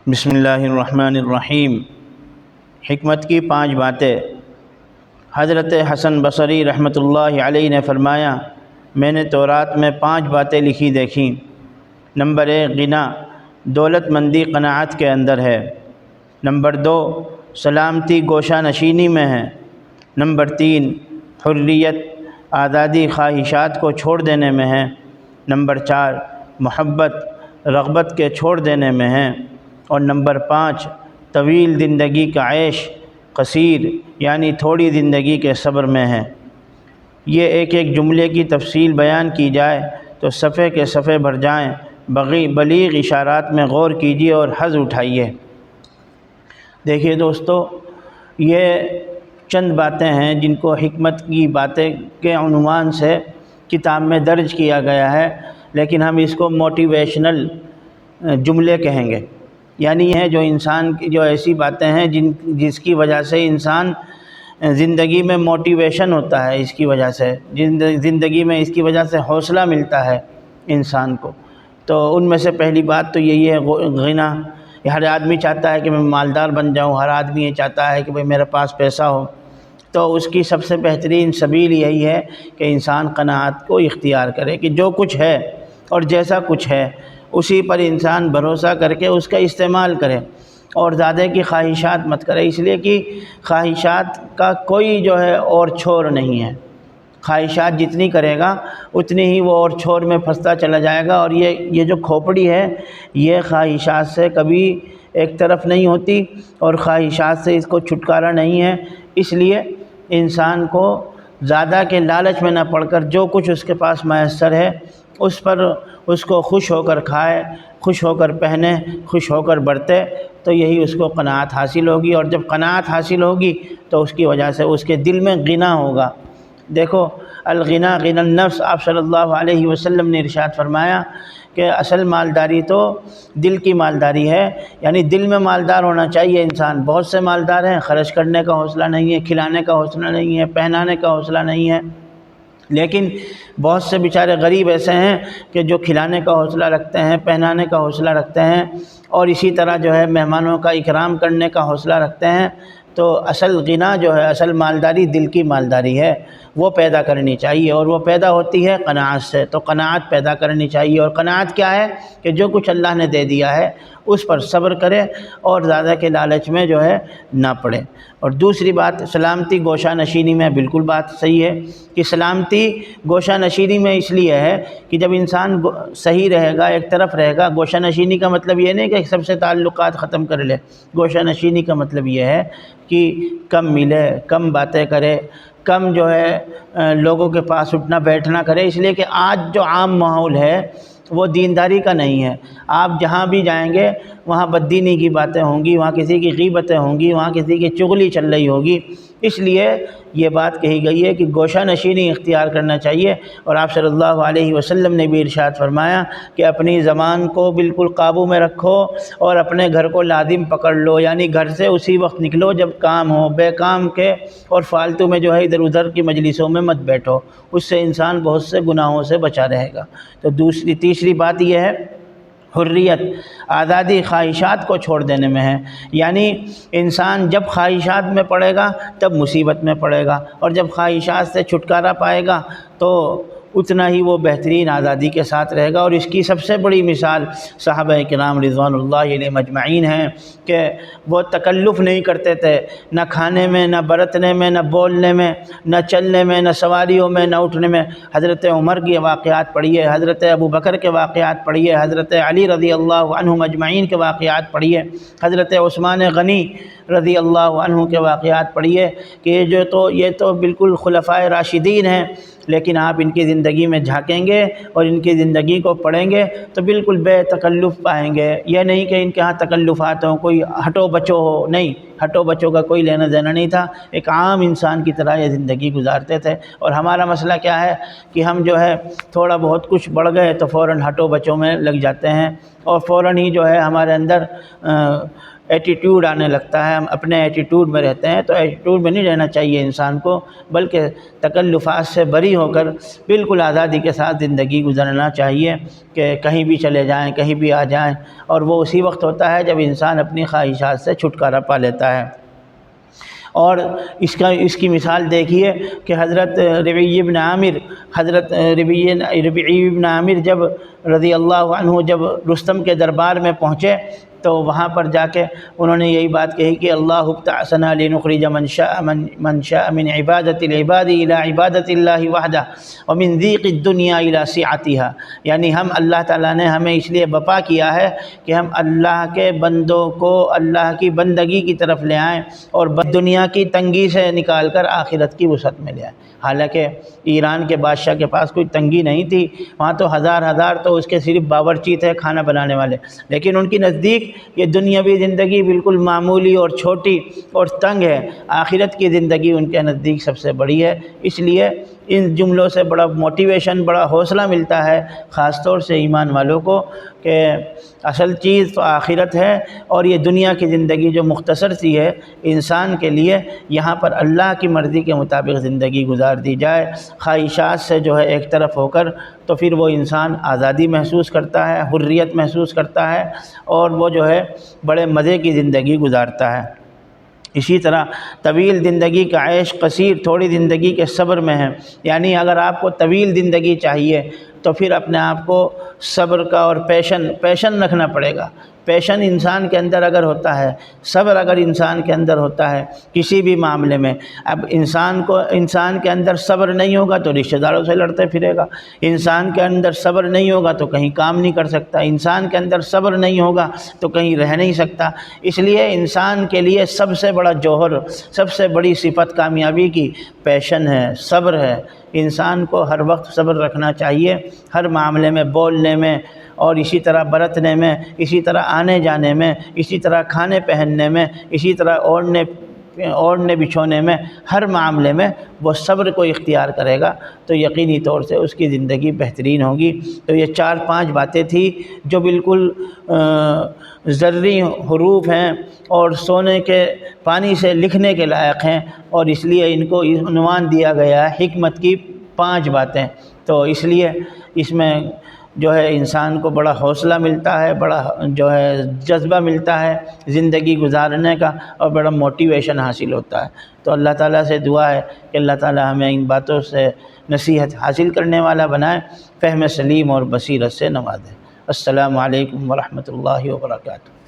بسم اللہ الرحمن الرحیم۔ حکمت کی 5 باتیں۔ حضرت حسن بصری رحمۃ اللہ علیہ نے فرمایا، میں نے تورات میں 5 باتیں لکھی دیکھیں۔ نمبر 1، غنا، دولت مندی قناعت کے اندر ہے۔ نمبر 2، سلامتی گوشہ نشینی میں ہے۔ نمبر 3، حریت، آزادی خواہشات کو چھوڑ دینے میں ہے۔ نمبر 4، محبت، رغبت کے چھوڑ دینے میں ہے۔ اور نمبر 5، طویل زندگی کا عیش، قصیر یعنی تھوڑی زندگی کے صبر میں ہے۔ یہ ایک ایک جملے کی تفصیل بیان کی جائے تو صفحے کے صفحے بھر جائیں۔ بلیغ اشارات میں غور کیجیے اور حظ اٹھائیے۔ دیکھیے دوستو، یہ چند باتیں ہیں جن کو حکمت کی باتیں کے عنوان سے کتاب میں درج کیا گیا ہے، لیکن ہم اس کو موٹیویشنل جملے کہیں گے۔ یعنی یہ جو انسان کی جو ایسی باتیں ہیں جس کی وجہ سے انسان زندگی میں موٹیویشن ہوتا ہے، اس کی وجہ سے زندگی میں اس کی وجہ سے حوصلہ ملتا ہے انسان کو۔ تو ان میں سے پہلی بات تو یہی ہے غنا۔ ہر آدمی چاہتا ہے کہ میں مالدار بن جاؤں، ہر آدمی یہ چاہتا ہے کہ بھئی میرے پاس پیسہ ہو۔ تو اس کی سب سے بہترین سبیل یہی ہے کہ انسان قناعت کو اختیار کرے کہ جو کچھ ہے اور جیسا کچھ ہے اسی پر انسان بھروسہ کر کے اس کا استعمال کرے اور زیادہ کی خواہشات مت کرے، اس لیے کہ خواہشات کا کوئی جو ہے اور چھور نہیں ہے۔ خواہشات جتنی کرے گا اتنی ہی وہ اور چھور میں پھنستا چلا جائے گا، اور یہ جو کھوپڑی ہے یہ خواہشات سے کبھی ایک طرف نہیں ہوتی اور خواہشات سے اس کو چھٹکارا نہیں ہے۔ اس لیے انسان کو زیادہ کے لالچ میں نہ پڑ کر جو کچھ اس کے پاس میسر ہے اس پر اس کو خوش ہو کر کھائے، خوش ہو کر پہنے، خوش ہو کر برتے، تو یہی اس کو قناعت حاصل ہوگی۔ اور جب قناعت حاصل ہوگی تو اس کی وجہ سے اس کے دل میں غنا ہوگا۔ دیکھو، الغنا غنی النفس، آپ صلی اللہ علیہ وسلم نے ارشاد فرمایا کہ اصل مالداری تو دل کی مالداری ہے، یعنی دل میں مالدار ہونا چاہیے انسان۔ بہت سے مالدار ہیں، خرچ کرنے کا حوصلہ نہیں ہے، کھلانے کا حوصلہ نہیں ہے، پہنانے کا حوصلہ نہیں ہے، لیکن بہت سے بیچارے غریب ایسے ہیں کہ جو کھلانے کا حوصلہ رکھتے ہیں، پہنانے کا حوصلہ رکھتے ہیں، اور اسی طرح جو ہے مہمانوں کا اکرام کرنے کا حوصلہ رکھتے ہیں۔ تو اصل غنا جو ہے، اصل مالداری دل کی مالداری ہے، وہ پیدا کرنی چاہیے، اور وہ پیدا ہوتی ہے قناعت سے۔ تو قناعت پیدا کرنی چاہیے، اور قناعت کیا ہے کہ جو کچھ اللہ نے دے دیا ہے اس پر صبر کرے اور زیادہ کے لالچ میں جو ہے نہ پڑے۔ اور دوسری بات، سلامتی گوشہ نشینی میں، بالکل بات صحیح ہے کہ سلامتی گوشہ نشینی میں اس لیے ہے کہ جب انسان صحیح رہے گا، ایک طرف رہے گا۔ گوشہ نشینی کا مطلب یہ نہیں کہ سب سے تعلقات ختم کر لے۔ گوشہ نشینی کا مطلب یہ ہے کہ کم ملے، کم باتیں کرے، کم جو ہے لوگوں کے پاس اٹھنا بیٹھنا کرے، اس لیے کہ آج جو عام ماحول ہے وہ دینداری کا نہیں ہے۔ آپ جہاں بھی جائیں گے وہاں بددینی کی باتیں ہوں گی، وہاں کسی کی غیبتیں ہوں گی، وہاں کسی کی چغلی چل رہی ہوگی۔ اس لیے یہ بات کہی گئی ہے کہ گوشہ نشینی اختیار کرنا چاہیے۔ اور آپ صلی اللہ علیہ وسلم نے بھی ارشاد فرمایا کہ اپنی زبان کو بالکل قابو میں رکھو اور اپنے گھر کو لازم پکڑ لو، یعنی گھر سے اسی وقت نکلو جب کام ہو، بے کام کے اور فالتو میں جو ہے ادھر ادھر کی مجلسوں میں مت بیٹھو، اس سے انسان بہت سے گناہوں سے بچا رہے گا۔ تو تیسری بات یہ ہے حریت، آزادی خواہشات کو چھوڑ دینے میں ہے۔ یعنی انسان جب خواہشات میں پڑے گا تب مصیبت میں پڑے گا، اور جب خواہشات سے چھٹکارا پائے گا تو اتنا ہی وہ بہترین آزادی کے ساتھ رہے گا۔ اور اس کی سب سے بڑی مثال صحابہ کرام رضوان اللہ علیہم اجمعین ہیں کہ وہ تکلف نہیں کرتے تھے، نہ کھانے میں، نہ برتنے میں، نہ بولنے میں، نہ چلنے میں، نہ سواریوں میں، نہ اٹھنے میں۔ حضرت عمر کے واقعات پڑھیے، حضرت ابوبکر کے واقعات پڑھیے، حضرت علی رضی اللہ عنہم اجمعین کے واقعات پڑھیے، حضرت عثمان غنی رضی اللہ عنہ کے واقعات پڑھیے کہ یہ تو بالکل خلفائے راشدین ہیں، لیکن آپ ان کی زندگی میں جھانکیں گے اور ان کی زندگی کو پڑھیں گے تو بالکل بے تکلف پائیں گے۔ یہ نہیں کہ ان کے ہاں تکلفات ہوں، کوئی ہٹو بچو ہو، نہیں، ہٹو بچوں کا کوئی لینا دینا نہیں تھا، ایک عام انسان کی طرح یہ زندگی گزارتے تھے۔ اور ہمارا مسئلہ کیا ہے کہ ہم جو ہے تھوڑا بہت کچھ بڑھ گئے تو فوراً ہٹو بچوں میں لگ جاتے ہیں، اور فوراً ہی جو ہے ہمارے اندر ایٹیٹیوڈ آنے لگتا ہے، ہم اپنے ایٹیٹیوڈ میں رہتے ہیں۔ تو ایٹیٹیوڈ میں نہیں رہنا چاہیے انسان کو، بلکہ تکلفات سے بری ہو کر بالکل آزادی کے ساتھ زندگی گزارنا چاہیے کہ کہیں بھی چلے جائیں، کہیں بھی آ جائیں، اور وہ اسی وقت ہوتا ہے جب انسان اپنی خواہشات سے چھٹکارا پا لیتا ہے۔ اور اس کی مثال دیکھیے کہ حضرت ربیعی بن عامر جب رضی اللہ عنہ جب رستم کے دربار میں پہنچے تو وہاں پر جا کے انہوں نے یہی بات کہی کہ اللہ ابتعثنا لنخرج من شاء من عبادت العباد الى عبادت اللہ وحدہ ومن ضیق الدنیا الى سعتها، یعنی ہم اللہ تعالیٰ نے ہمیں اس لیے بپا کیا ہے کہ ہم اللہ کے بندوں کو اللہ کی بندگی کی طرف لے آئیں اور دنیا کی تنگی سے نکال کر آخرت کی وسعت میں لے آئیں۔ حالانکہ ایران کے بادشاہ کے پاس کوئی تنگی نہیں تھی، وہاں تو ہزار تو اس کے صرف باورچی تھے کھانا بنانے والے، لیکن ان کی نزدیک یہ دنیاوی زندگی بالکل معمولی اور چھوٹی اور تنگ ہے، آخرت کی زندگی ان کے نزدیک سب سے بڑی ہے۔ اس لیے ان جملوں سے بڑا موٹیویشن، بڑا حوصلہ ملتا ہے خاص طور سے ایمان والوں کو کہ اصل چیز تو آخرت ہے، اور یہ دنیا کی زندگی جو مختصر سی ہے انسان کے لیے، یہاں پر اللہ کی مرضی کے مطابق زندگی گزار دی جائے، خواہشات سے جو ہے ایک طرف ہو کر، تو پھر وہ انسان آزادی محسوس کرتا ہے، حریت محسوس کرتا ہے، اور وہ جو ہے بڑے مزے کی زندگی گزارتا ہے۔ اسی طرح طویل زندگی کا عیش قصیر تھوڑی زندگی کے صبر میں ہے، یعنی اگر آپ کو طویل زندگی چاہیے تو پھر اپنے آپ کو صبر کا اور پیشن رکھنا پڑے گا۔ پیشن انسان کے اندر اگر ہوتا ہے، صبر اگر انسان کے اندر ہوتا ہے کسی بھی معاملے میں، اب انسان کے اندر صبر نہیں ہوگا تو رشتہ داروں سے لڑتے پھرے گا، انسان کے اندر صبر نہیں ہوگا تو کہیں کام نہیں کر سکتا، انسان کے اندر صبر نہیں ہوگا تو کہیں رہ نہیں سکتا۔ اس لیے انسان کے لیے سب سے بڑا جوہر، سب سے بڑی صفت کامیابی کی پیشن ہے، صبر ہے۔ انسان کو ہر وقت صبر رکھنا چاہیے، ہر معاملے میں، بولنے میں، اور اسی طرح برتنے میں، اسی طرح آنے جانے میں، اسی طرح کھانے پہننے میں، اسی طرح اوڑھنے بچھونے میں، ہر معاملے میں وہ صبر کو اختیار کرے گا تو یقینی طور سے اس کی زندگی بہترین ہوگی۔ تو یہ 4-5 باتیں تھیں جو بالکل ذری حروف ہیں اور سونے کے پانی سے لکھنے کے لائق ہیں، اور اس لیے ان کو عنوان دیا گیا ہے حکمت کی 5 باتیں۔ تو اس لیے اس میں جو ہے انسان کو بڑا حوصلہ ملتا ہے، بڑا جو ہے جذبہ ملتا ہے زندگی گزارنے کا، اور بڑا موٹیویشن حاصل ہوتا ہے۔ تو اللہ تعالیٰ سے دعا ہے کہ اللہ تعالیٰ ہمیں ان باتوں سے نصیحت حاصل کرنے والا بنائے، فہم سلیم اور بصیرت سے نوازے۔ السلام علیکم ورحمۃ اللہ وبرکاتہ۔